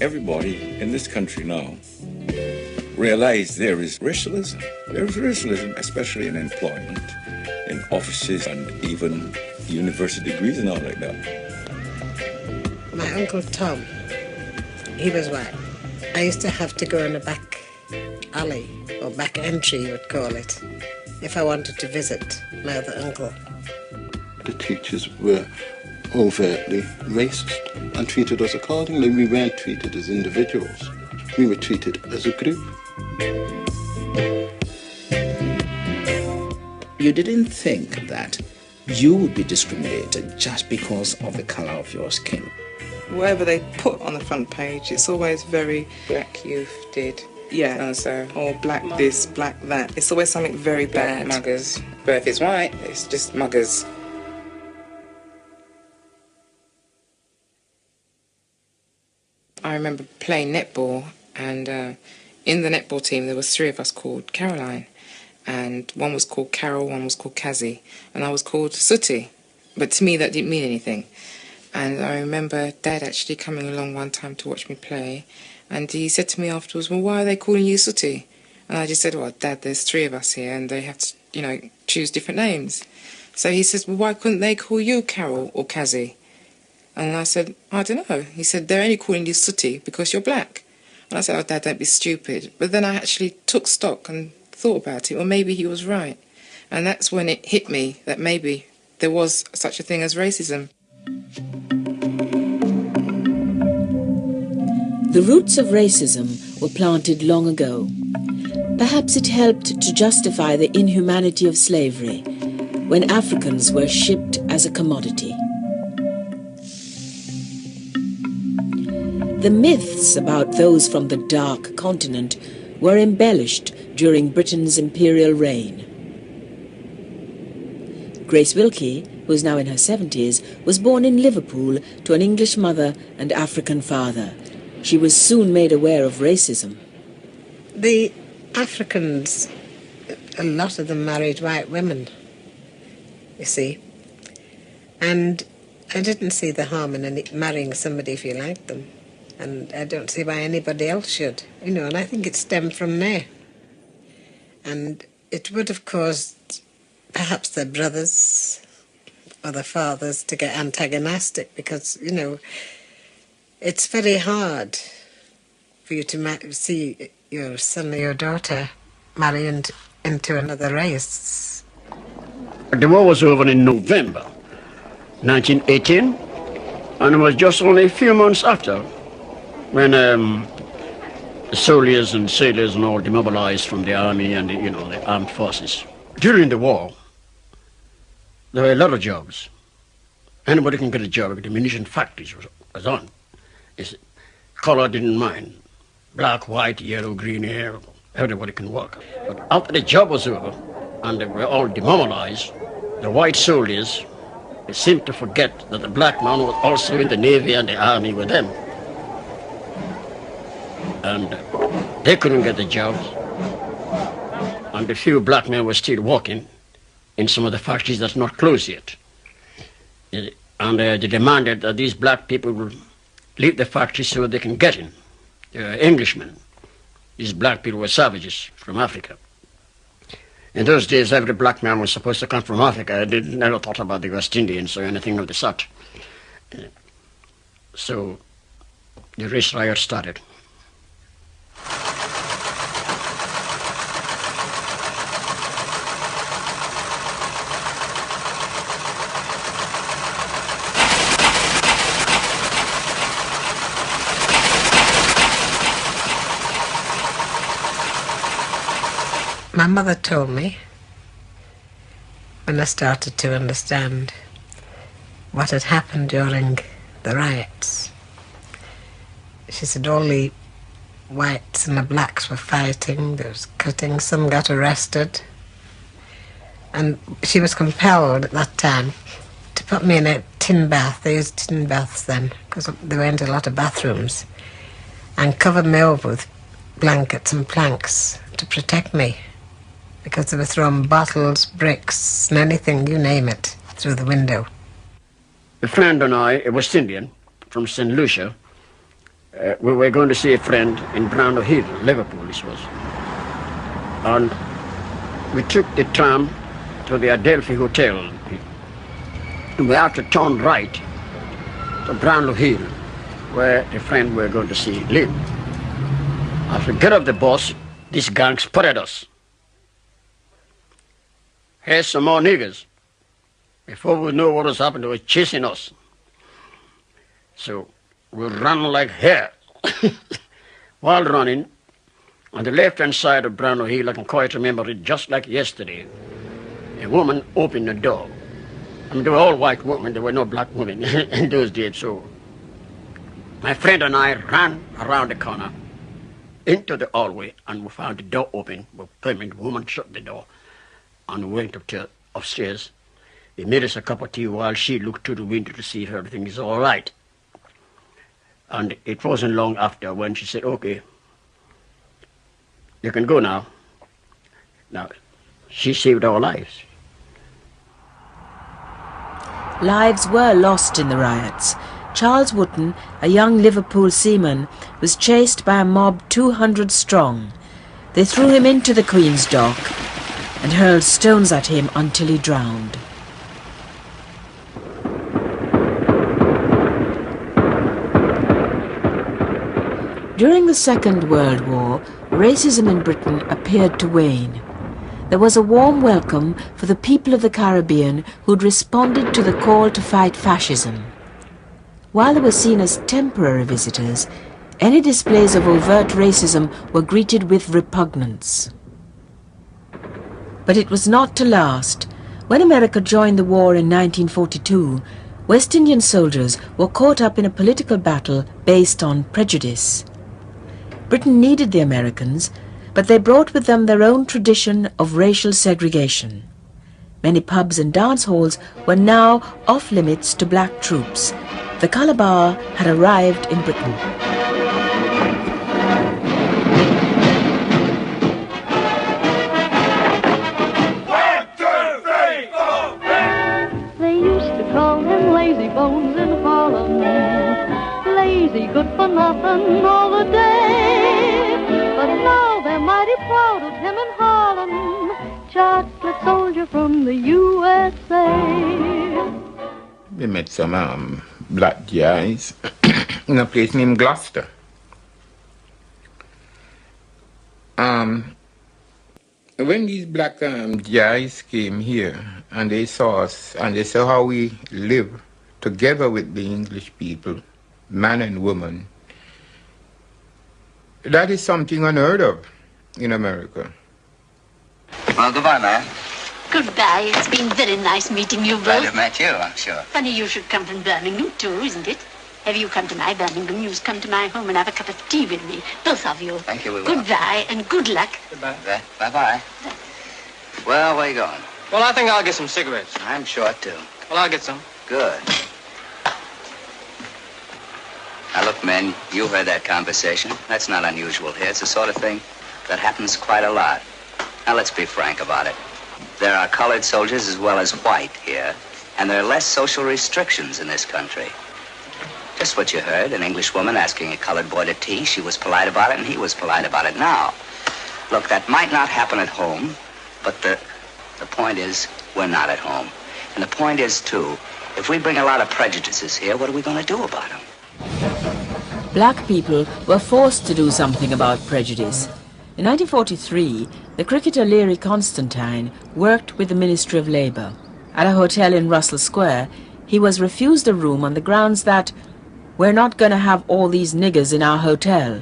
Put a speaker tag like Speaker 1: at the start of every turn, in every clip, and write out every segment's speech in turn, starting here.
Speaker 1: everybody in this country now realize there is racialism. There is racialism, especially in employment, in offices, and even university degrees and all like that.
Speaker 2: My Uncle Tom, he was white. I used to have to go in a back alley, or back entry you would call it, if I wanted to visit my other uncle.
Speaker 3: The teachers were overtly racist and treated us accordingly. We weren't treated as individuals. We were treated as a group.
Speaker 4: You didn't think that you would be discriminated just because of the colour of your skin.
Speaker 5: Whatever they put on the front page, it's always very
Speaker 6: black youth did.
Speaker 5: Yeah,
Speaker 6: so
Speaker 5: or black this, black that. It's always something very bad.
Speaker 6: Muggers. But if it's white, it's just muggers. I remember playing netball, and in the netball team there was 3 of us called Caroline, and one was called Carol, one was called Kazzy, and I was called Sooty. But to me that didn't mean anything. And I remember Dad actually coming along one time to watch me play, and he said to me afterwards, well, why are they calling you Sooty? And I just said, well, Dad, there's 3 of us here, and they have to, you know, choose different names. So he says, well, why couldn't they call you Carol or Kazzy? And I said, I don't know. He said, they're only calling you Sooty because you're black. And I said, oh, Dad, don't be stupid. But then I actually took stock and thought about it. Well, maybe he was right. And that's when it hit me that maybe there was such a thing as racism.
Speaker 7: The roots of racism were planted long ago. Perhaps it helped to justify the inhumanity of slavery when Africans were shipped as a commodity. The myths about those from the Dark Continent were embellished during Britain's imperial reign. Grace Wilkie, who is now in her 70s, was born in Liverpool to an English mother and African father. She was soon made aware of racism.
Speaker 2: The Africans, a lot of them married white women, you see. And I didn't see the harm in marrying somebody if you liked them. And I don't see why anybody else should, you know, and I think it stemmed from there. And it would have caused perhaps their brothers or their fathers to get antagonistic because, you know, it's very hard for you to see your son or your daughter marry into another race.
Speaker 8: The war was over in November 1918, and it was just only a few months after when the soldiers and sailors and all demobilized from the army and the armed forces. During the war, there were a lot of jobs. Anybody can get a job. The munition factories was on. Color didn't mind. Black, white, yellow, green hair, everybody can work. But after the job was over and they were all demobilized, the white soldiers, they seemed to forget that the black man was also in the Navy and the Army with them. And they couldn't get the jobs. And the few black men were still working in some of the factories that's not closed yet. And they demanded that these black people would leave the factory so they can get in. They were Englishmen. These black people were savages from Africa. In those days, every black man was supposed to come from Africa. They never thought about the West Indians or anything of the sort. So the race riot started.
Speaker 2: My mother told me, when I started to understand what had happened during the riots, she said all the whites and the blacks were fighting, there was cutting, some got arrested, and she was compelled at that time to put me in a tin bath. They used tin baths then, because there weren't a lot of bathrooms, and covered me over with blankets and planks to protect me, because they were throwing bottles, bricks, and anything, you name it, through the window.
Speaker 8: A friend and I, a West Indian from St. Lucia, we were going to see a friend in Brownlow Hill, Liverpool, this was. And we took the tram to the Adelphi Hotel. And we had to turn right to Brownlow Hill, where the friend we were going to see lived. As we get off the bus, this gang spotted us. Here's some more niggers. Before we knew what was happening, they were chasing us. So we ran like hell. While running, on the left-hand side of Brownlow Hill, I can quite remember it just like yesterday, a woman opened the door. I mean, they were all white women, there were no black women in those days, so my friend and I ran around the corner into the hallway, and we found the door open. The woman shut the door, and we went upstairs. They made us a cup of tea while she looked through the window to see if everything is all right. And it wasn't long after when she said, okay, you can go now. Now, she saved our lives.
Speaker 7: Lives were lost in the riots. Charles Wotton, a young Liverpool seaman, was chased by a mob 200 strong. They threw him into the Queen's Dock and hurled stones at him until he drowned. During the Second World War, racism in Britain appeared to wane. There was a warm welcome for the people of the Caribbean who'd responded to the call to fight fascism. While they were seen as temporary visitors, any displays of overt racism were greeted with repugnance. But it was not to last. When America joined the war in 1942, West Indian soldiers were caught up in a political battle based on prejudice. Britain needed the Americans, but they brought with them their own tradition of racial segregation. Many pubs and dance halls were now off limits to black troops. The Calabar had arrived in Britain.
Speaker 9: One, two, three, four. They used to call him lazy bones in Harlem. Lazy, good for nothing all the day. But now they're mighty proud of him in Harlem. Chocolate soldier from the USA.
Speaker 10: We met some black guys in a place named Gloucester. When these black guys came here and they saw us and they saw how we live together with the English people, man and woman, that is something unheard of in America.
Speaker 11: Well, goodbye, man.
Speaker 12: Goodbye. It's been very nice meeting you both.
Speaker 11: Glad to have met you, I'm sure.
Speaker 12: Funny you should come from Birmingham, too, isn't it? Have you come to my Birmingham, you come to my home and have a cup of tea with me. Both of you.
Speaker 11: Thank you, we will.
Speaker 12: Goodbye and good luck.
Speaker 11: Goodbye. Bye-bye. Well, where you going?
Speaker 13: Well, I think I'll get some cigarettes.
Speaker 11: I'm short, too.
Speaker 13: Well, I'll get some.
Speaker 11: Good. Now, look, men, you heard that conversation. That's not unusual here. It's the sort of thing that happens quite a lot. Now, let's be frank about it. There are colored soldiers as well as white here, and there are less social restrictions in this country. Just what you heard, an English woman asking a colored boy to tea. She was polite about it, and he was polite about it. Now, look, that might not happen at home, but the point is, we're not at home. And the point is, too, if we bring a lot of prejudices here, what are we going to do about them?
Speaker 7: Black people were forced to do something about prejudice. In 1943, the cricketer Leary Constantine worked with the Ministry of Labour. At a hotel in Russell Square, he was refused a room on the grounds that we're not going to have all these niggers in our hotel.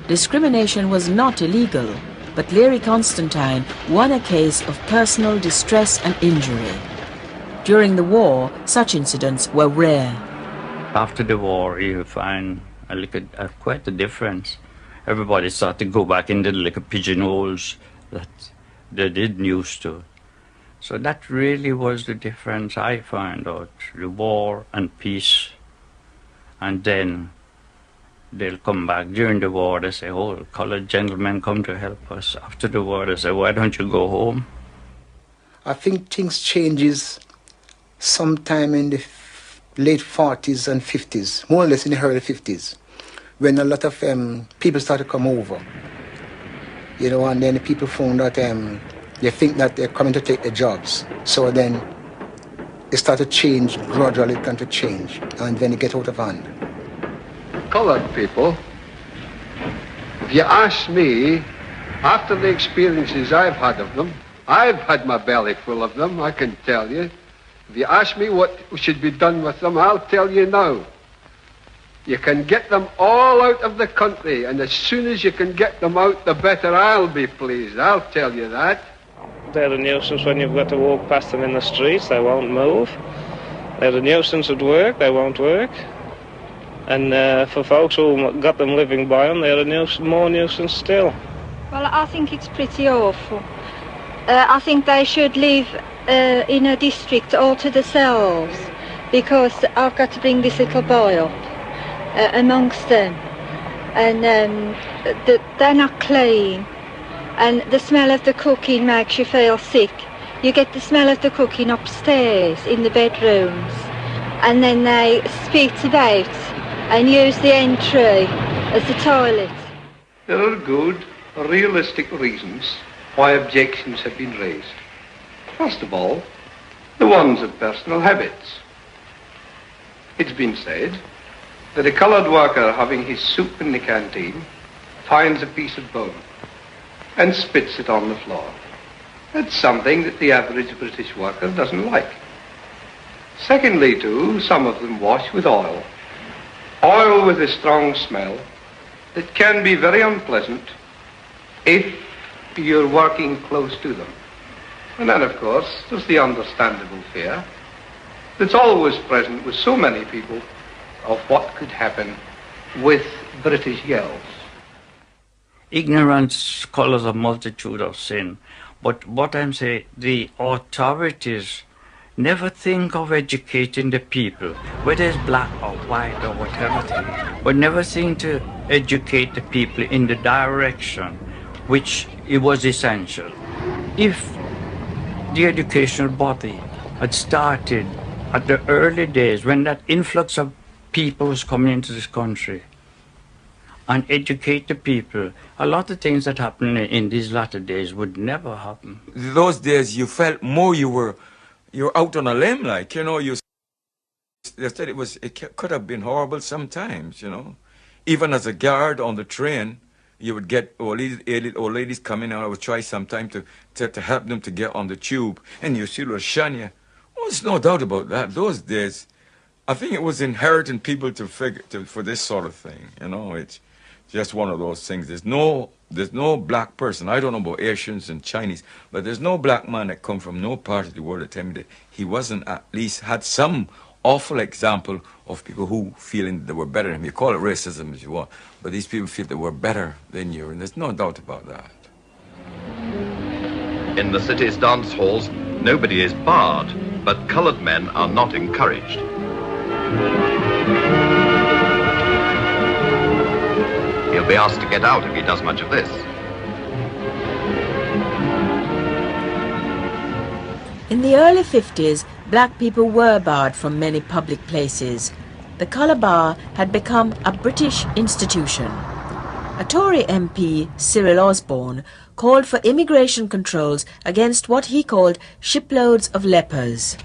Speaker 7: Discrimination was not illegal, but Leary Constantine won a case of personal distress and injury. During the war, such incidents were rare.
Speaker 14: After the war, you find quite a difference. Everybody started to go back into the little pigeonholes that they didn't used to. So that really was the difference I found out, the war and peace. And then they'll come back during the war, they say, oh, colored gentlemen come to help us. After the war, they say, why don't you go home?
Speaker 15: I think things changes sometime in the late 40s and 50s, more or less in the early 50s. when a lot of people started to come over, you know, and then the people found that they think that they're coming to take their jobs. So then it started to change, gradually it began to change, and then it get out of hand.
Speaker 16: Colored people, if you ask me, after the experiences I've had of them, I've had my belly full of them, I can tell you. If you ask me what should be done with them, I'll tell you now. You can get them all out of the country, and as soon as you can get them out, the better I'll be pleased, I'll tell you that.
Speaker 17: They're a nuisance when you've got to walk past them in the streets, they won't move. They're a nuisance at work, they won't work. And for folks who got them living by them, they're a more nuisance still.
Speaker 18: Well, I think it's pretty awful. I think they should live in a district all to themselves, because I've got to bring this little boy up amongst them, and they're not clean, and the smell of the cooking makes you feel sick. You get the smell of the cooking upstairs in the bedrooms, and then they spit about and use the entry as the toilet.
Speaker 16: There are good, realistic reasons why objections have been raised. First of all, the ones of personal habits. It's been said that a coloured worker having his soup in the canteen finds a piece of bone and spits it on the floor. That's something that the average British worker doesn't like. Secondly, too, some of them wash with oil. Oil with a strong smell that can be very unpleasant if you're working close to them. And then, of course, there's the understandable fear that's always present with so many people of what could happen with British girls.
Speaker 14: Ignorance colours a multitude of sin. But what I'm saying, the authorities never think of educating the people, whether it's black or white or whatever, but never think to educate the people in the direction which it was essential. If the educational body had started at the early days when that influx of people was coming into this country and educate the people, a lot of things that happen in these latter days would never happen.
Speaker 1: Those days you felt more you're out on a limb, like, you know, they said it could have been horrible sometimes, you know. Even as a guard on the train, you would get old ladies coming out. I would try sometime to help them to get on the tube. And you see little Shania. Oh, there's no doubt about that. Those days, I think it was inherent in people for this sort of thing. You know, it's just one of those things. There's no black person. I don't know about Asians and Chinese, but there's no black man that come from no part of the world that tell me that he wasn't at least had some awful example of people who feeling they were better than him. You call it racism as you want, but these people feel they were better than you, and there's no doubt about that.
Speaker 19: In the city's dance halls, nobody is barred, but coloured men are not encouraged. He'll be asked to get out if he does much of this.
Speaker 7: In the early 50s, black people were barred from many public places. The colour bar had become a British institution. A Tory MP, Cyril Osborne, called for immigration controls against what he called shiploads of lepers.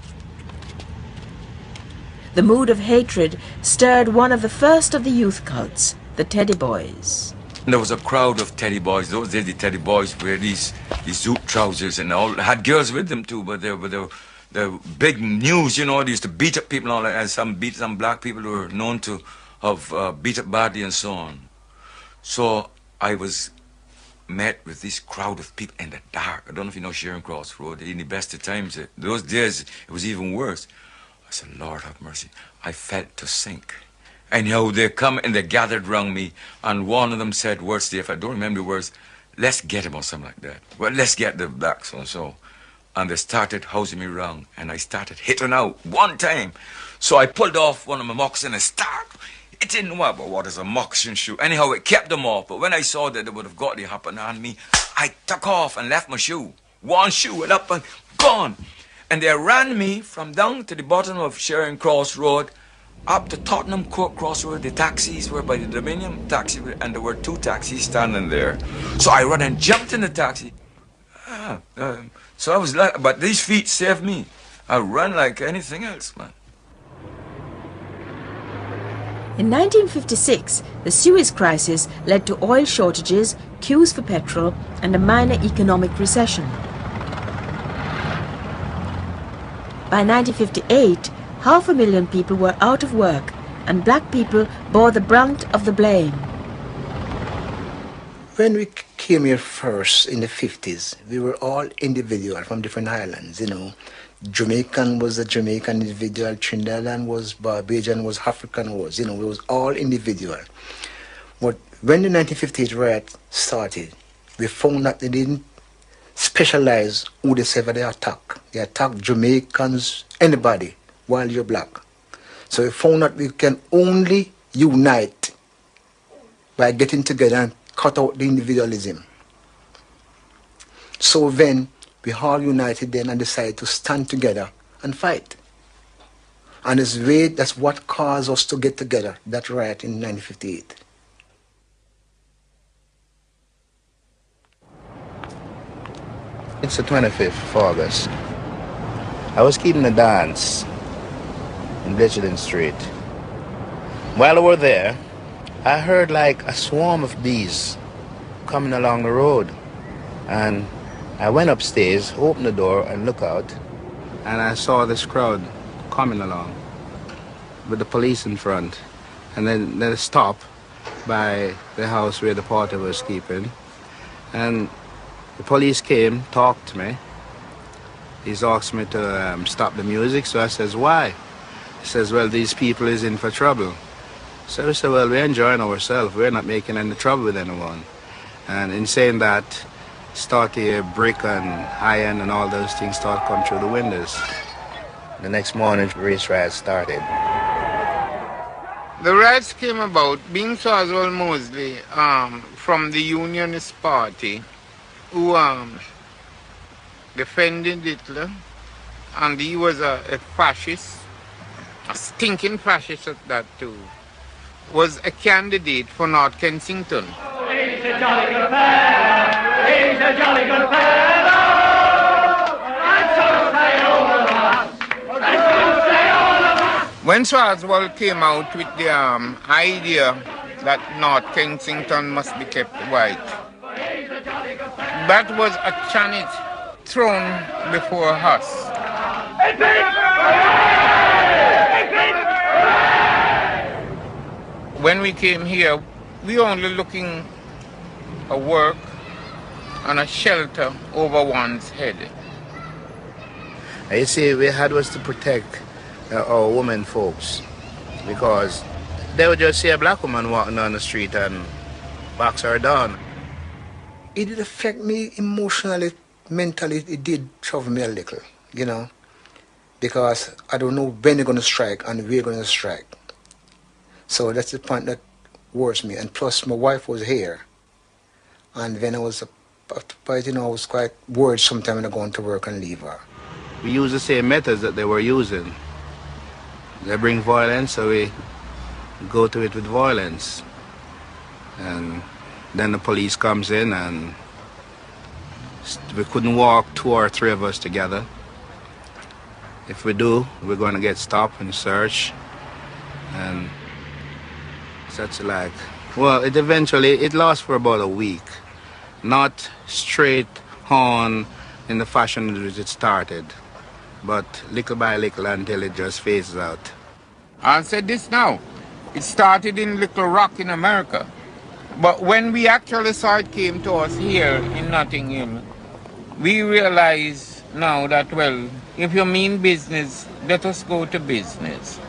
Speaker 7: The mood of hatred stirred one of the first of the youth cults, the Teddy Boys.
Speaker 1: There was a crowd of Teddy Boys. Those days, the Teddy Boys wear these zoot trousers and all. Had girls with them too, but they were big news, you know. They used to beat up people and all that, and some black people who were known to have beat up badly and so on. So I was met with this crowd of people in the dark. I don't know if you know Charing Cross Road. In the best of times, those days, it was even worse. I said, Lord have mercy. I felt to sink. And how they come and they gathered round me, and one of them said words, if I don't remember the words, let's get him or something like that. Well, let's get the blacks or so. And they started housing me round, and I started hitting out one time. So I pulled off one of my moccasins and started. It didn't know about what is a moccasin shoe. Anyhow, it kept them off. But when I saw that they would have got the happen on me, I took off and left my shoe. One shoe went up and gone. And they ran me from down to the bottom of Charing Cross Road up to Tottenham Court Crossroad. The taxis were by the Dominion taxi, and there were 2 taxis standing there. So I run and jumped in the taxi. So I was like, but these feet saved me. I run like anything else, man.
Speaker 7: In 1956, the Suez Crisis led to oil shortages, queues for petrol, and a minor economic recession. By 1958, 500,000 people were out of work, and black people bore the brunt of the blame.
Speaker 15: When we came here first in the 50s, we were all individual from different islands, you know. Jamaican was a Jamaican individual, Trinidadian was, Barbadian was, African was, you know, it was all individual. But when the 1958 riot started, we found that they didn't specialize who they said they attack. They attack Jamaicans, anybody, while you're black. So we found that we can only unite by getting together and cut out the individualism. So then we all united then and decided to stand together and fight. And that's what caused us to get together, that riot in 1958.
Speaker 20: It's the 25th of August. I was keeping a dance in Bletchley Street. While we were there, I heard like a swarm of bees coming along the road. And I went upstairs, opened the door and looked out, and I saw this crowd coming along with the police in front. And then they stopped by the house where the party was keeping. And the police came, talked to me. He's asked me to stop the music, so I says, why? He says, well, these people is in for trouble. So I said, well, we're enjoying ourselves. We're not making any trouble with anyone. And in saying that, start to hear brick and iron and all those things start coming through the windows. The next morning, race riots started.
Speaker 10: The riots came about being Oswald Mosley from the Unionist Party, who defended Hitler, and he was a fascist, a stinking fascist at that too, was a candidate for North Kensington.
Speaker 9: He's a jolly good fellow, he's a jolly good fellow, and so say all of us, and so say all of us.
Speaker 10: When Oswald came out with the idea that North Kensington must be kept white, that was a challenge thrown before us. When we came here, we were only looking for work and a shelter over one's head.
Speaker 20: You see, we had was to protect our women folks, because they would just see a black woman walking down the street and box her down.
Speaker 15: It did affect me emotionally, mentally. It did trouble me a little, you know, because I don't know when they're going to strike and we're going to strike. So that's the point that worries me. And plus, my wife was here, and then I was, you know, I was quite worried sometimes when I go into work and leave her.
Speaker 20: We use the same methods that they were using. They bring violence, so we go to it with violence. And then the police comes in, and we couldn't walk 2 or 3 of us together. If we do, we're going to get stopped and searched. And such like, well, it lasts for about a week. Not straight on in the fashion in which it started, but little by little until it just phases out.
Speaker 10: I'll say this now. It started in Little Rock in America. But when we actually saw it came to us here in Notting Hill, we realize now that, well, if you mean business, let us go to business.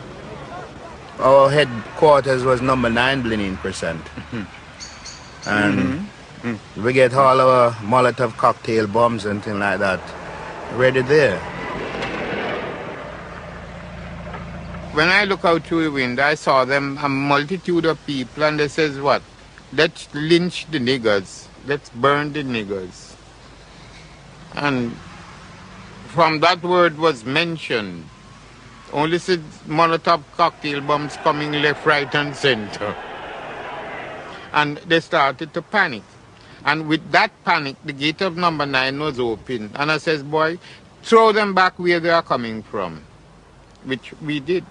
Speaker 20: Our headquarters was number 9 Blenheim%. And we get all our Molotov cocktail bombs and things like that ready there.
Speaker 10: When I look out through the window, I saw them, a multitude of people, and they says what? Let's lynch the niggers. Let's burn the niggers. And from that word was mentioned, Only see Molotov cocktail bombs coming left, right, and center. And they started to panic. And with that panic, the gate of number 9 was open. And I says, boy, throw them back where they are coming from, which we did.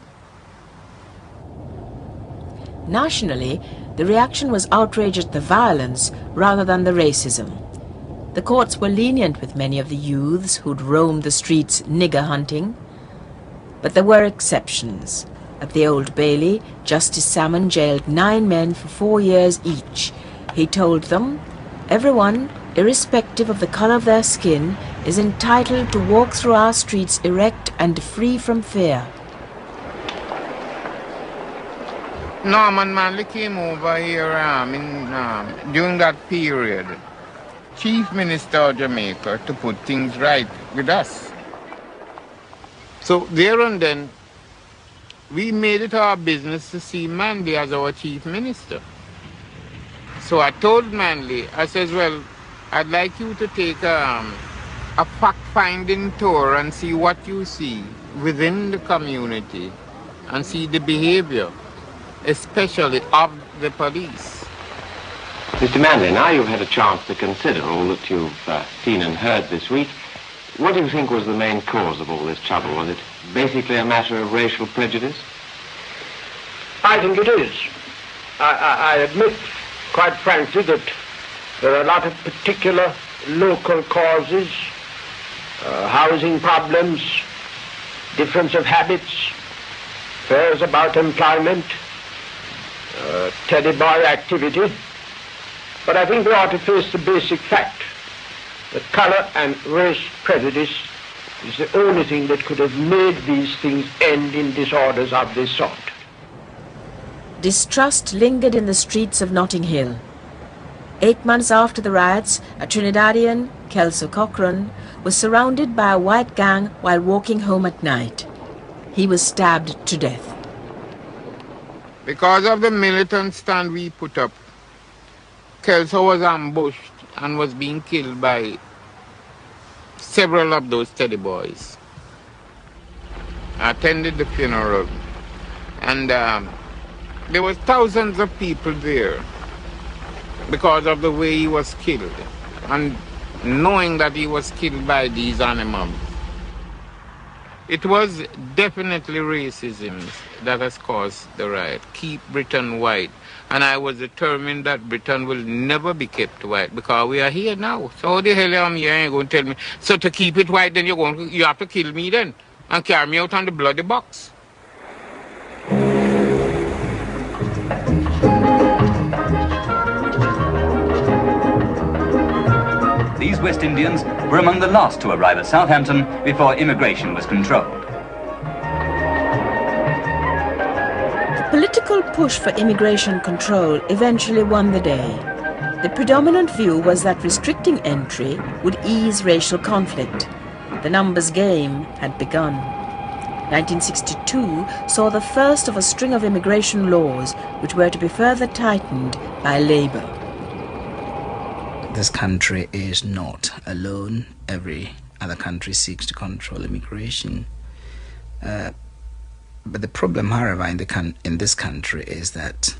Speaker 7: Nationally, the reaction was outrage at the violence rather than the racism. The courts were lenient with many of the youths who'd roamed the streets nigger hunting. But there were exceptions. At the Old Bailey, Justice Salmon jailed 9 men for 4 years each. He told them, everyone, irrespective of the color of their skin, is entitled to walk through our streets erect and free from fear.
Speaker 10: Norman Manley came over here during that period, Chief Minister of Jamaica, to put things right with us. So there and then, we made it our business to see Manley as our Chief Minister. So I told Manley, I says, well, I'd like you to take a fact-finding tour and see what you see within the community and see the behavior, especially of the police.
Speaker 21: Mr. Manley, now you've had a chance to consider all that you've seen and heard this week. What do you think was the main cause of all this trouble? Was it basically a matter of racial prejudice?
Speaker 8: I think it is. I admit, quite frankly, that there are a lot of particular local causes, housing problems, difference of habits, fears about employment, teddy boy activity. But I think we ought to face the basic fact that color and race prejudice is the only thing that could have made these things end in disorders of this sort.
Speaker 7: Distrust lingered in the streets of Notting Hill. 8 months after the riots, a Trinidadian, Kelso Cochran, was surrounded by a white gang while walking home at night. He was stabbed to death.
Speaker 10: Because of the militant stand we put up, Kelso was ambushed and was being killed by several of those teddy boys. I attended the funeral, and there was thousands of people there because of the way he was killed, and knowing that he was killed by these animals. It was definitely racism that has caused the riot. Keep Britain white. And I was determined that Britain will never be kept white because we are here now. So how the hell am here and you're going to tell me, so to keep it white, then you have to kill me then and carry me out on the bloody box.
Speaker 11: These West Indians were among the last to arrive at Southampton before immigration was controlled.
Speaker 7: The political push for immigration control eventually won the day. The predominant view was that restricting entry would ease racial conflict. The numbers game had begun. 1962 saw the first of a string of immigration laws which were to be further tightened by Labour.
Speaker 4: This country is not alone. Every other country seeks to control immigration. But the problem, however, in this country is that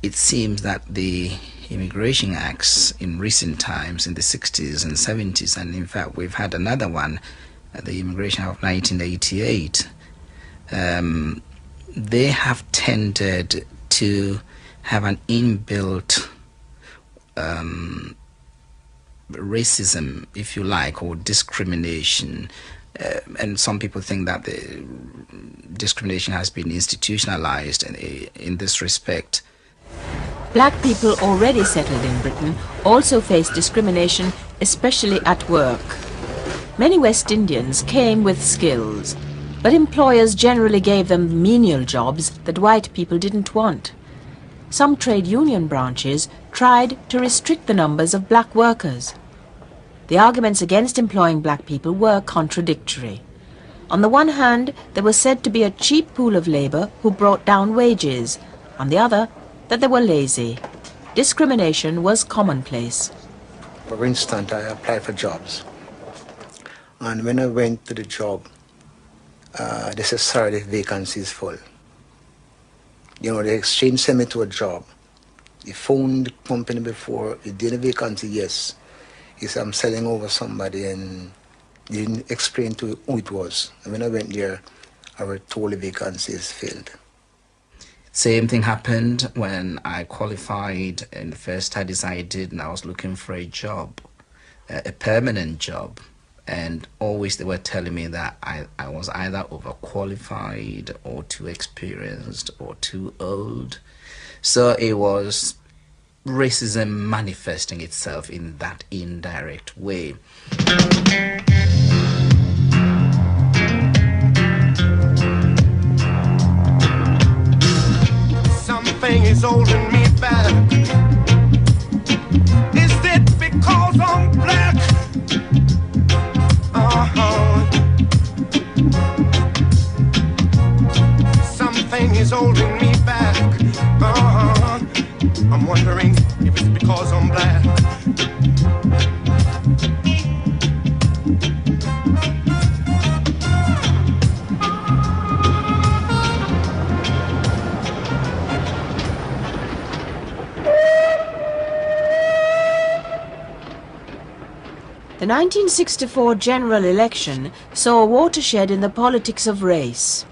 Speaker 4: it seems that the immigration acts in recent times, in the 60s and 70s, and in fact we've had another one, the Immigration Act of 1988, they have tended to have an inbuilt racism, if you like, or discrimination. And some people think that the discrimination has been institutionalized in this respect.
Speaker 7: Black people already settled in Britain also faced discrimination, especially at work. Many West Indians came with skills, but employers generally gave them menial jobs that white people didn't want. Some trade union branches tried to restrict the numbers of black workers. The arguments against employing black people were contradictory. On the one hand, there was said to be a cheap pool of labour who brought down wages. On the other, that they were lazy. Discrimination was commonplace.
Speaker 15: For instance, I applied for jobs. And when I went to the job, they said, sorry, the vacancy is full. You know, the exchange sent me to a job. He phoned the company before, he did a vacancy, yes. He said, I'm selling over somebody, and he didn't explain to who it was. And when I went there, I was told the vacancy is filled.
Speaker 4: Same thing happened when I qualified in the first studies I did, and I was looking for a job, a permanent job. And always they were telling me that I was either overqualified or too experienced or too old. So it was racism manifesting itself in that indirect way.
Speaker 3: Something is holding me back. Is it because I'm black? Something is holding me back. I'm wondering if it's because I'm black.
Speaker 7: The 1964 general election saw a watershed in the politics of race.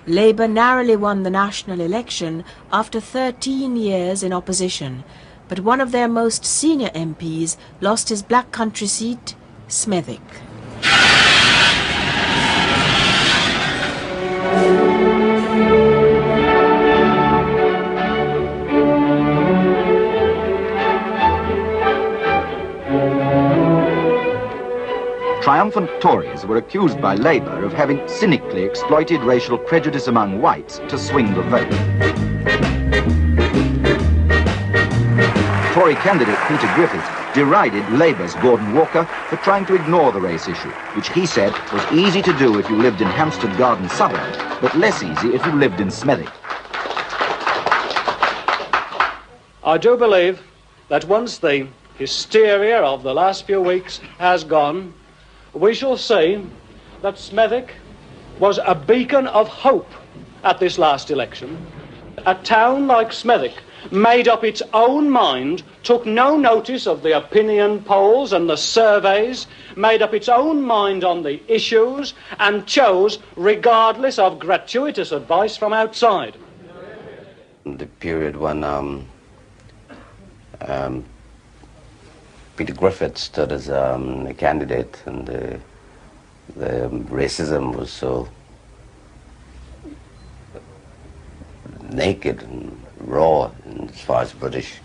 Speaker 7: Labour narrowly won the national election after 13 years in opposition, but one of their most senior MPs lost his Black Country seat, Smethwick.
Speaker 22: Triumphant Tories were accused by Labour of having cynically exploited racial prejudice among whites to swing the vote. Tory candidate Peter Griffiths derided Labour's Gordon Walker for trying to ignore the race issue, which he said was easy to do if you lived in Hampstead Garden suburb, but less easy if you lived in Smethwick.
Speaker 23: I do believe that once the hysteria of the last few weeks has gone, we shall see that Smethwick was a beacon of hope at this last election. A town like Smethwick made up its own mind, took no notice of the opinion polls and the surveys, made up its own mind on the issues, and chose regardless of gratuitous advice from outside.
Speaker 24: The period when Peter Griffiths stood as a candidate, and the racism was so naked and raw, and as far as British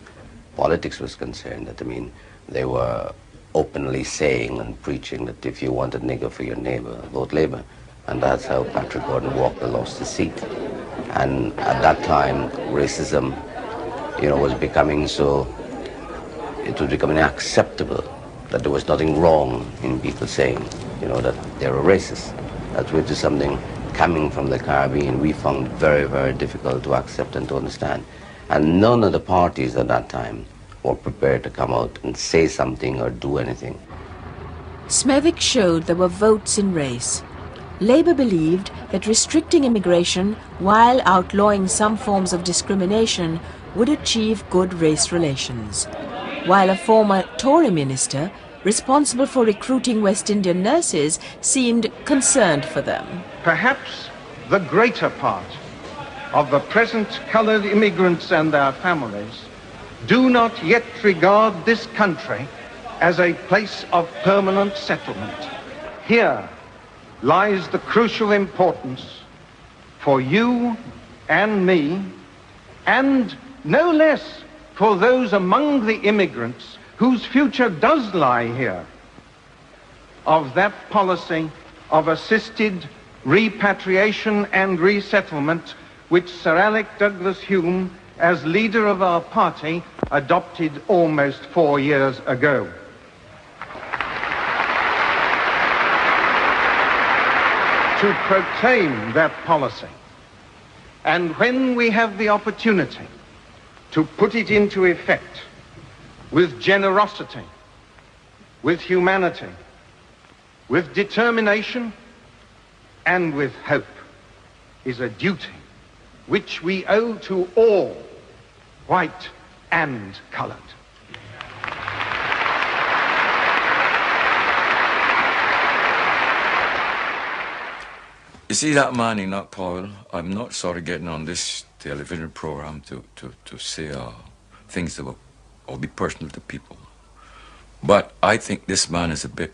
Speaker 24: politics was concerned, that, I mean, they were openly saying and preaching that if you want a nigger for your neighbour, vote Labour. And that's how Patrick Gordon Walker lost his seat. And at that time, racism, you know, was becoming so, it was becoming acceptable that there was nothing wrong in people saying, you know, that they were racist. That which is something coming from the Caribbean we found very, very difficult to accept and to understand. And none of the parties at that time were prepared to come out and say something or do anything.
Speaker 7: Smethwick showed there were votes in race. Labour believed that restricting immigration while outlawing some forms of discrimination would achieve good race relations, while a former Tory minister responsible for recruiting West Indian nurses seemed concerned for them.
Speaker 16: Perhaps the greater part of the present coloured immigrants and their families do not yet regard this country as a place of permanent settlement. Here lies the crucial importance for you and me, and no less for those among the immigrants whose future does lie here, of that policy of assisted repatriation and resettlement which Sir Alec Douglas Hume, as leader of our party, adopted almost 4 years ago. To proclaim that policy, and when we have the opportunity to put it into effect with generosity, with humanity, with determination,
Speaker 2: and with hope is a duty which we owe to all, white and coloured.
Speaker 1: You see that man, Enoch Powell, I'm not sort of getting on this television program to say things that will be personal to people. But I think this man is a bit,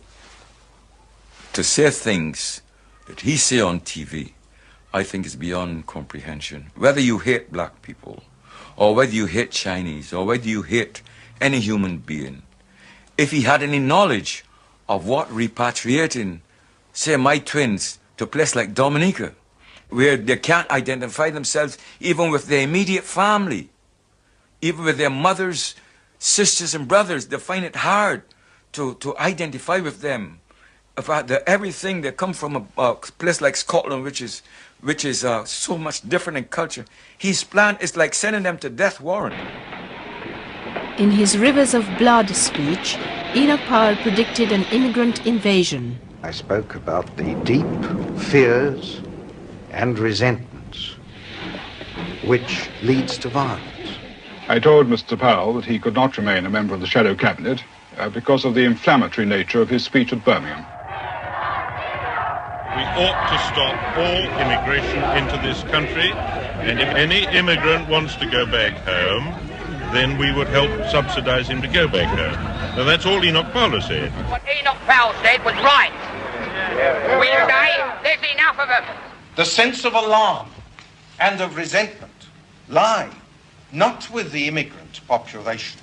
Speaker 1: to say things that he say on TV, I think is beyond comprehension. Whether you hate black people, or whether you hate Chinese, or whether you hate any human being, if he had any knowledge of what repatriating, say, my twins to a place like Dominica, where they can't identify themselves even with their immediate family, even with their mothers, sisters and brothers, they find it hard to identify with them. About everything that come from a place like Scotland, which is so much different in culture. His plan is like sending them to death warrant.
Speaker 7: In his Rivers of Blood speech, Enoch Powell predicted an immigrant invasion.
Speaker 2: I spoke about the deep fears and resentments which leads to violence.
Speaker 5: I told Mr. Powell that he could not remain a member of the Shadow Cabinet because of the inflammatory nature of his speech at Birmingham.
Speaker 6: We ought to stop all immigration into this country, and if any immigrant wants to go back home, then we would help subsidize him to go back home. Now that's all Enoch Powell said.
Speaker 12: What Enoch Powell said was right. We say there's enough of them.
Speaker 2: The sense of alarm and of resentment lie not with the immigrant population,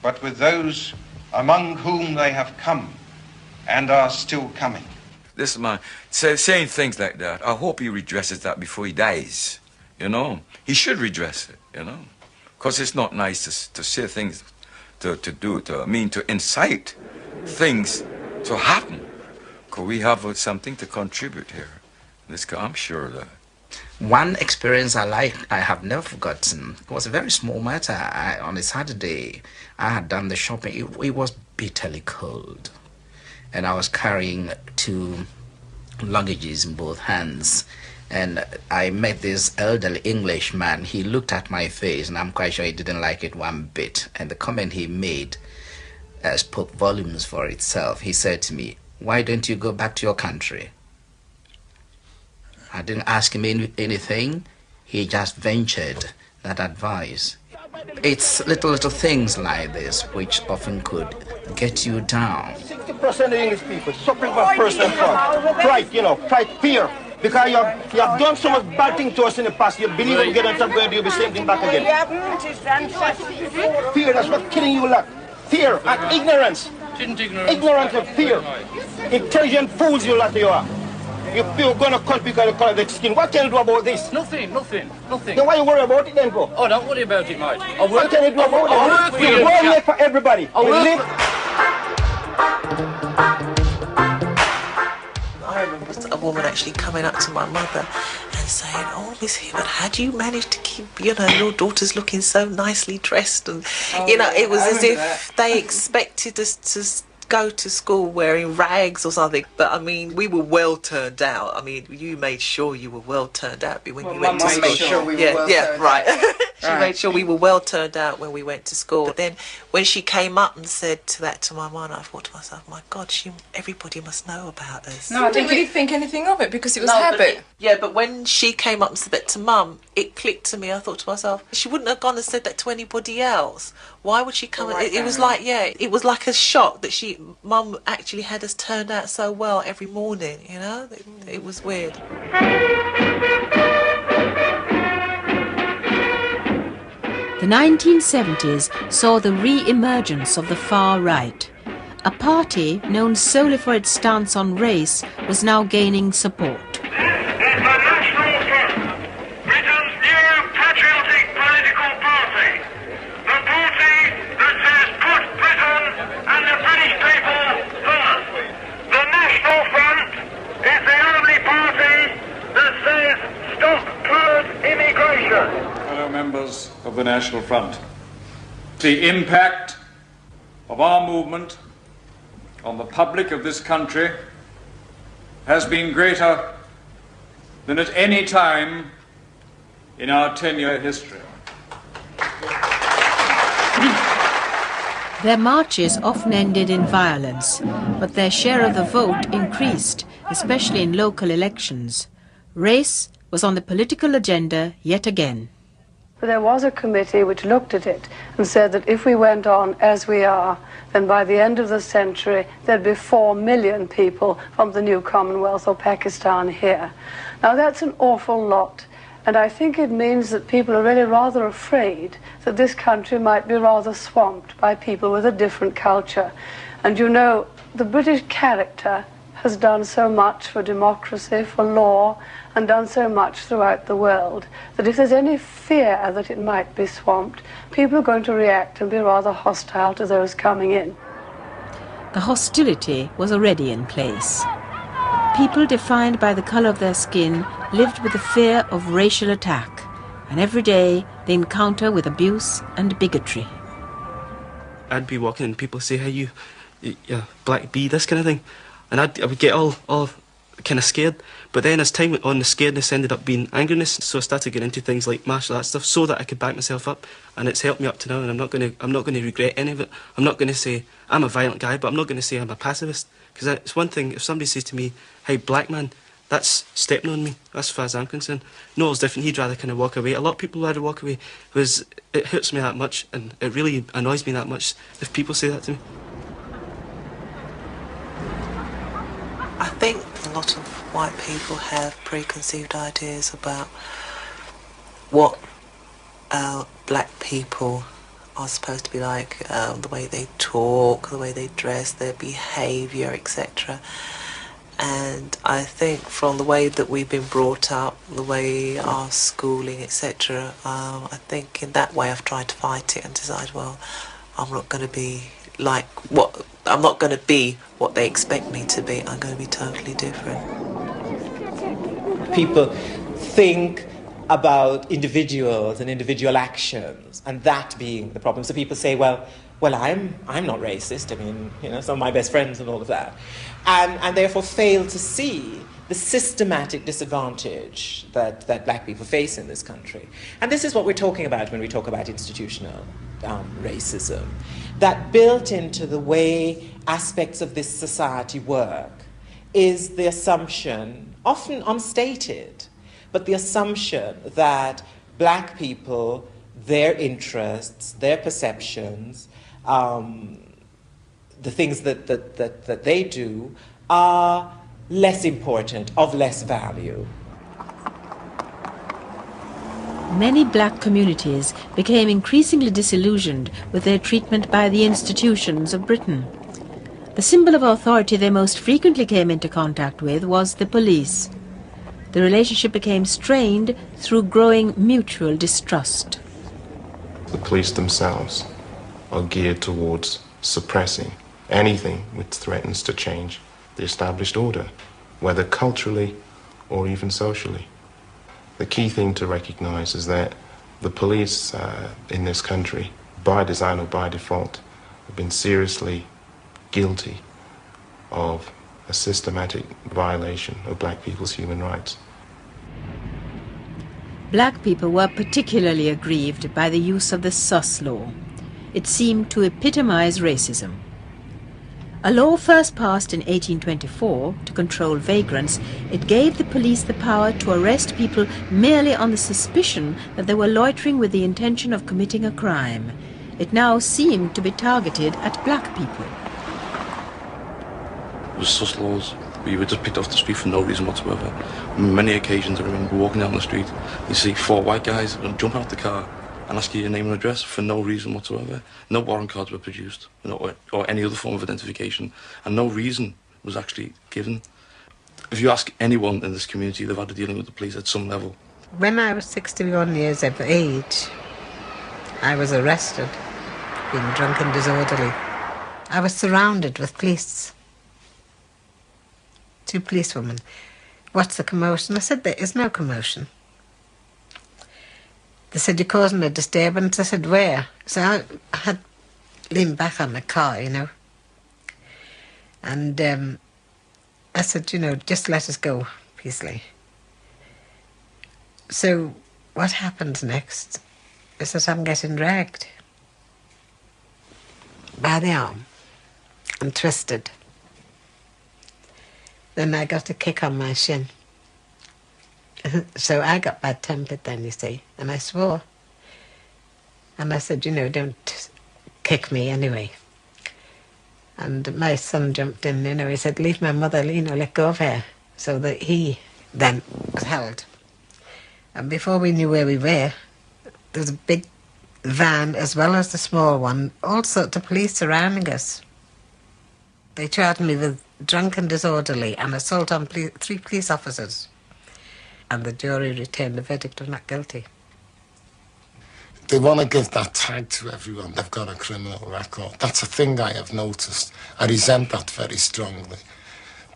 Speaker 2: but with those among whom they have come and are still coming.
Speaker 1: This man saying things like that, I hope he redresses that before he dies, you know. He should redress it, you know, because it's not nice to say things, to incite things to happen, because we have something to contribute here. I'm sure of that.
Speaker 4: One experience I have never forgotten. It was a very small matter. On a Saturday, I had done the shopping. It was bitterly cold, and I was carrying 2 luggages in both hands. And I met this elderly Englishman. He looked at my face, and I'm quite sure he didn't like it one bit. And the comment he made spoke volumes for itself. He said to me, "Why don't you go back to your country?" I didn't ask him anything. He just ventured that advice. It's little things like this which often could get you down.
Speaker 25: 60% of English people suffering from personal pride, pride, fear. Because you have done so much bad things to us in the past, you believe that we get on top going to do the same thing back again. Fear, that's what's killing you a lot. Fear and ignorance. Ignorance and fear. Intelligent fools you lot you are. You're going to cut because of the color of the skin. What can you do about this?
Speaker 23: Nothing.
Speaker 25: Then why you worry about it then, bro?
Speaker 23: Oh, don't worry about it, mate.
Speaker 25: What can you do about it? We're working for everybody.
Speaker 23: I
Speaker 26: remember a woman actually coming up to my mother and saying, "Oh, Miss Hibbert, how do you manage to keep, your daughters looking so nicely dressed?" And, it was as if they expected us to go to school wearing rags or something. But I mean, we were well turned out. I mean, you made sure you were well turned out when you went to school.
Speaker 27: Made sure we were well turned
Speaker 26: right.
Speaker 27: out.
Speaker 26: She made sure we were well turned out when we went to school. But then when she came up and said to my mum, I thought to myself, my God, everybody must know about us.
Speaker 28: No, I didn't really think anything of it because it was habit.
Speaker 26: But when she came up and said that to Mum, it clicked to me. I thought to myself, she wouldn't have gone and said that to anybody else. Why would she come? It was like, it was like a shock that Mum actually had us turned out so well every morning. It was weird.
Speaker 7: The 1970s saw the re-emergence of the far right. A party known solely for its stance on race was now gaining support.
Speaker 29: Members of the National Front. The impact of our movement on the public of this country has been greater than at any time in our 10-year history.
Speaker 9: Their marches often ended in violence, but their share of the vote increased, especially in local elections. Race was on the political agenda yet again.
Speaker 13: There was a committee which looked at it and said that if we went on as we are, then by the end of the century there'd be 4 million people from the new Commonwealth or Pakistan here. Now that's an awful lot, and I think it means that people are really rather afraid that this country might be rather swamped by people with a different culture. And you know, the British character has done so much for democracy, for law, and done so much throughout the world, that if there's any fear that it might be swamped, people are going to react and be rather hostile to those coming in.
Speaker 9: The hostility was already in place. People defined by the colour of their skin lived with the fear of racial attack, and every day they encounter with abuse and bigotry.
Speaker 14: I'd be walking and people say, hey, you black bee, this kind of thing. And I would get all kind of scared. But then as time went on, the scaredness ended up being angerness. So I started getting into things like martial arts stuff so that I could back myself up. And it's helped me up to now, and I'm not going to regret any of it. I'm not going to say I'm a violent guy, but I'm not going to say I'm a pacifist. Because it's one thing, if somebody says to me, hey, black man, that's stepping on me, as far as I'm concerned. Noel's different, he'd rather kind of walk away. A lot of people would rather walk away because it hurts me that much, and it really annoys me that much if people say that to me.
Speaker 26: I think a lot of white people have preconceived ideas about what black people are supposed to be like, the way they talk, the way they dress, their behaviour, etc. And I think from the way that we've been brought up, the way our schooling, etc., I think in that way I've tried to fight it and decide, well, I'm not going to be like what... I'm not going to be what they expect me to be. I'm going to be totally different.
Speaker 17: People think about individuals and individual actions, and that being the problem. So people say, well, I'm not racist. I mean, you know, some of my best friends and all of that, and therefore fail to see the systematic disadvantage that black people face in this country. And this is what we're talking about when we talk about institutional racism. That built into the way aspects of this society work is the assumption, often unstated, but the assumption that black people, their interests, their perceptions, the things that they do are less important, of less value.
Speaker 9: Many black communities became increasingly disillusioned with their treatment by the institutions of Britain. The symbol of authority they most frequently came into contact with was the police. The relationship became strained through growing mutual distrust.
Speaker 18: The police themselves are geared towards suppressing anything which threatens to change the established order, whether culturally or even socially. The key thing to recognize is that the police in this country, by design or by default, have been seriously guilty of a systematic violation of black people's human rights.
Speaker 9: Black people were particularly aggrieved by the use of the sus law. It seemed to epitomize racism. A law first passed in 1824 to control vagrants, it gave the police the power to arrest people merely on the suspicion that they were loitering with the intention of committing a crime. It now seemed to be targeted at black people.
Speaker 19: It was sus laws. We were just picked off the street for no reason whatsoever. On many occasions I remember walking down the street, you see 4 white guys jump out the car and ask you your name and address for no reason whatsoever. No warrant cards were produced, or any other form of identification, and no reason was actually given. If you ask anyone in this community, they've had to dealing with the police at some level.
Speaker 20: When I was 61 years of age, I was arrested, being drunk and disorderly. I was surrounded with police. 2 policewomen. What's the commotion? I said, there is no commotion. They said, you're causing a disturbance. I said, where? So I had leaned back on the car, you know. And I said, you know, just let us go peacefully. So what happens next is that I'm getting dragged by the arm and twisted. Then I got a kick on my shin. So I got bad-tempered then, you see, and I swore. And I said, you know, don't kick me anyway. And my son jumped in, you know, he said, leave my mother, you know, let go of her. So that he then was held. And before we knew where we were, there was a big van as well as the small one, all sorts of police surrounding us. They charged me with drunken disorderly and assault on 3 police officers. And the jury returned a verdict of not guilty.
Speaker 3: They want to give that tag to everyone. They've got a criminal record. That's a thing I have noticed. I resent that very strongly.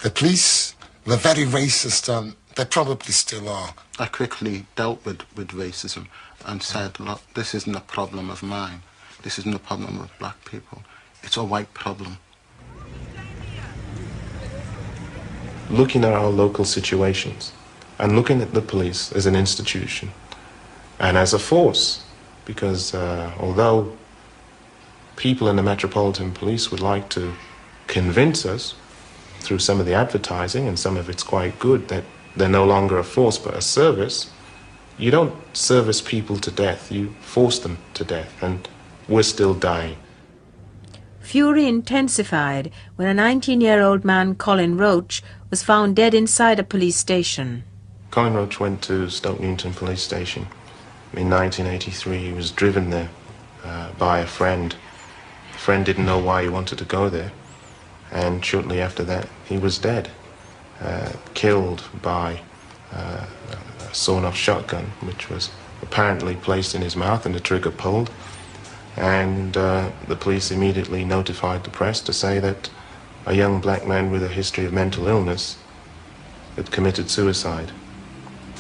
Speaker 3: The police were very racist, and they probably still are.
Speaker 8: I quickly dealt with racism and said, look, this isn't a problem of mine. This isn't a problem of black people. It's a white problem.
Speaker 18: Looking at our local situations and looking at the police as an institution and as a force, because although people in the Metropolitan Police would like to convince us through some of the advertising, and some of it's quite good, that they're no longer a force but a service, you don't service people to death, you force them to death, and we're still dying.
Speaker 9: Fury intensified when a 19-year-old man, Colin Roach, was found dead inside a police station.
Speaker 18: Colin Roach went to Stoke Newington Police Station in 1983. He was driven there by a friend. The friend didn't know why he wanted to go there, and shortly after that he was dead, killed by a sawn-off shotgun, which was apparently placed in his mouth and the trigger pulled. And the police immediately notified the press to say that a young black man with a history of mental illness had committed suicide.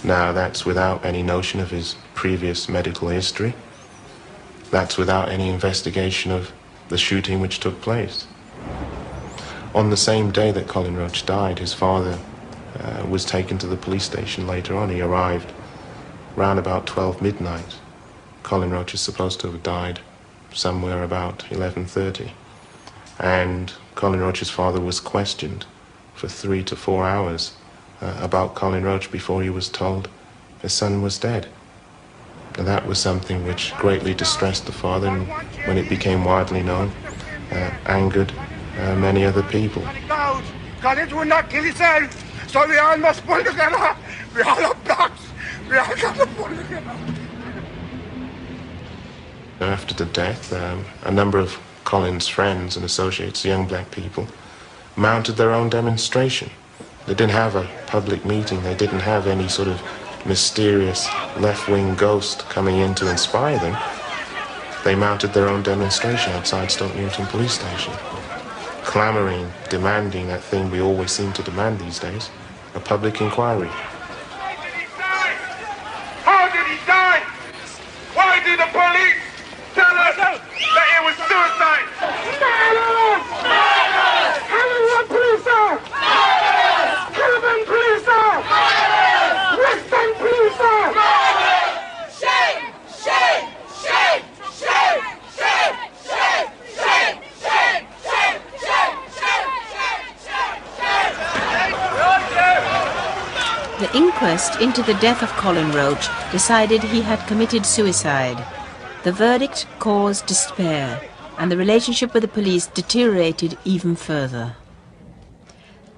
Speaker 18: Now, that's without any notion of his previous medical history. That's without any investigation of the shooting which took place. On the same day that Colin Roach died, his father was taken to the police station later on. He arrived round about 12 midnight. Colin Roach is supposed to have died somewhere about 11:30. And Colin Roach's father was questioned for 3 to 4 hours about Colin Roach before he was told his son was dead. And that was something which greatly distressed the father, and when it became widely known, angered many other people.
Speaker 25: College would not kill himself, so we all must pull together. We all are blacks. We all got to pull together.
Speaker 18: After the death, a number of Colin's friends and associates, young black people, mounted their own demonstration. They didn't have a public meeting. They didn't have any sort of mysterious left-wing ghost coming in to inspire them. They mounted their own demonstration outside Stoke Newington Police Station, clamouring, demanding that thing we always seem to demand these days, a public inquiry.
Speaker 25: How did he die? Why did the police tell us that it was suicide? Silence! Silence! Hollywood police! Caliban police! Western police! Shame! Shame! Shame! Shame! Shame! Shame! Shame! Shame! Shame! Shame!
Speaker 9: The inquest into the death of Colin Roach decided he had committed suicide. The verdict caused despair, and the relationship with the police deteriorated even further.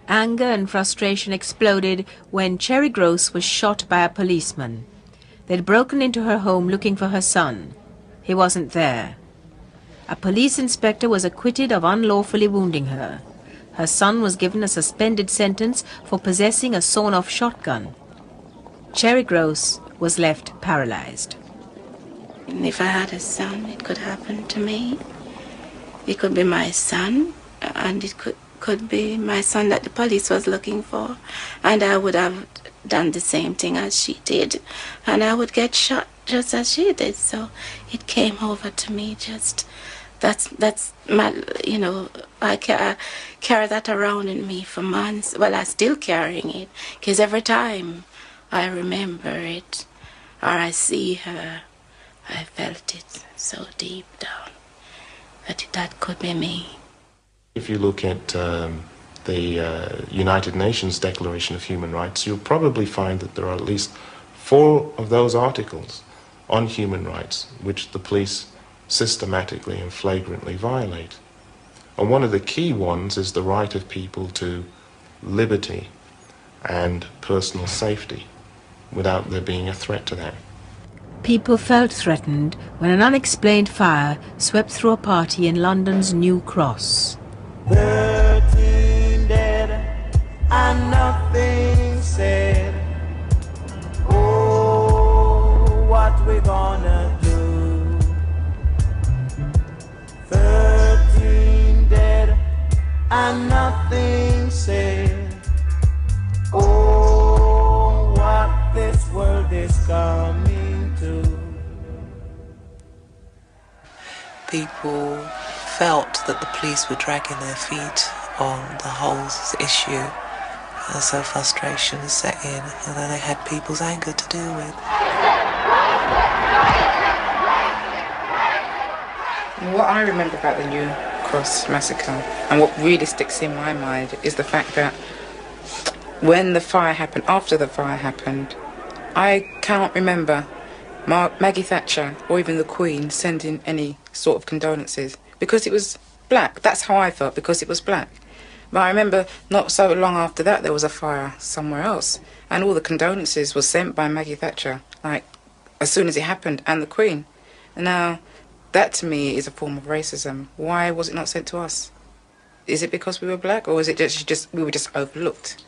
Speaker 9: Anger and frustration exploded when Cherry Gross was shot by a policeman. They'd broken into her home looking for her son. He wasn't there. A police inspector was acquitted of unlawfully wounding her. Her son was given a suspended sentence for possessing a sawn-off shotgun. Cherry Gross was left paralyzed.
Speaker 10: If I had a son, it could happen to me. It could be my son, and it could be my son that the police was looking for, and I would have done the same thing as she did, and I would get shot just as she did. So it came over to me just, that's my, you know, I carry that around in me for months. Well, I'm still carrying it, because every time I remember it, or I see her, I felt it so deep down that could be me.
Speaker 18: If you look at the United Nations Declaration of Human Rights, you'll probably find that there are at least 4 of those articles on human rights which the police systematically and flagrantly violate. And one of the key ones is the right of people to liberty and personal safety without there being a threat to that.
Speaker 9: People felt threatened when an unexplained fire swept through a party in London's New Cross.
Speaker 5: 13 dead and nothing said. Oh, what we gonna do? 13 dead and nothing said. Oh, what this world is coming to.
Speaker 26: People felt that the police were dragging their feet on the whole issue, and so frustration set in, and then they had people's anger to deal with.
Speaker 6: What I remember about the New Cross massacre, and what really sticks in my mind, is the fact that when the fire happened, after the fire happened, I cannot remember Maggie Thatcher or even the Queen sending any sort of condolences, because it was black. That's how I felt, because it was black. But I remember not so long after that there was a fire somewhere else, and all the condolences were sent by Maggie Thatcher, like as soon as it happened, and the Queen. And now that to me is a form of racism. Why was it not sent to us? Is it because we were black, or is it just we were just overlooked?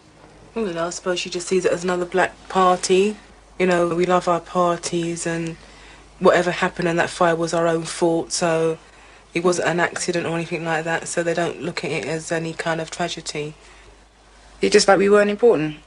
Speaker 26: Well, I suppose she just sees it as another black party. You know, we love our parties, and whatever happened in that fire was our own fault, so it wasn't an accident or anything like that, so they don't look at it as any kind of tragedy.
Speaker 6: It's just like we weren't important.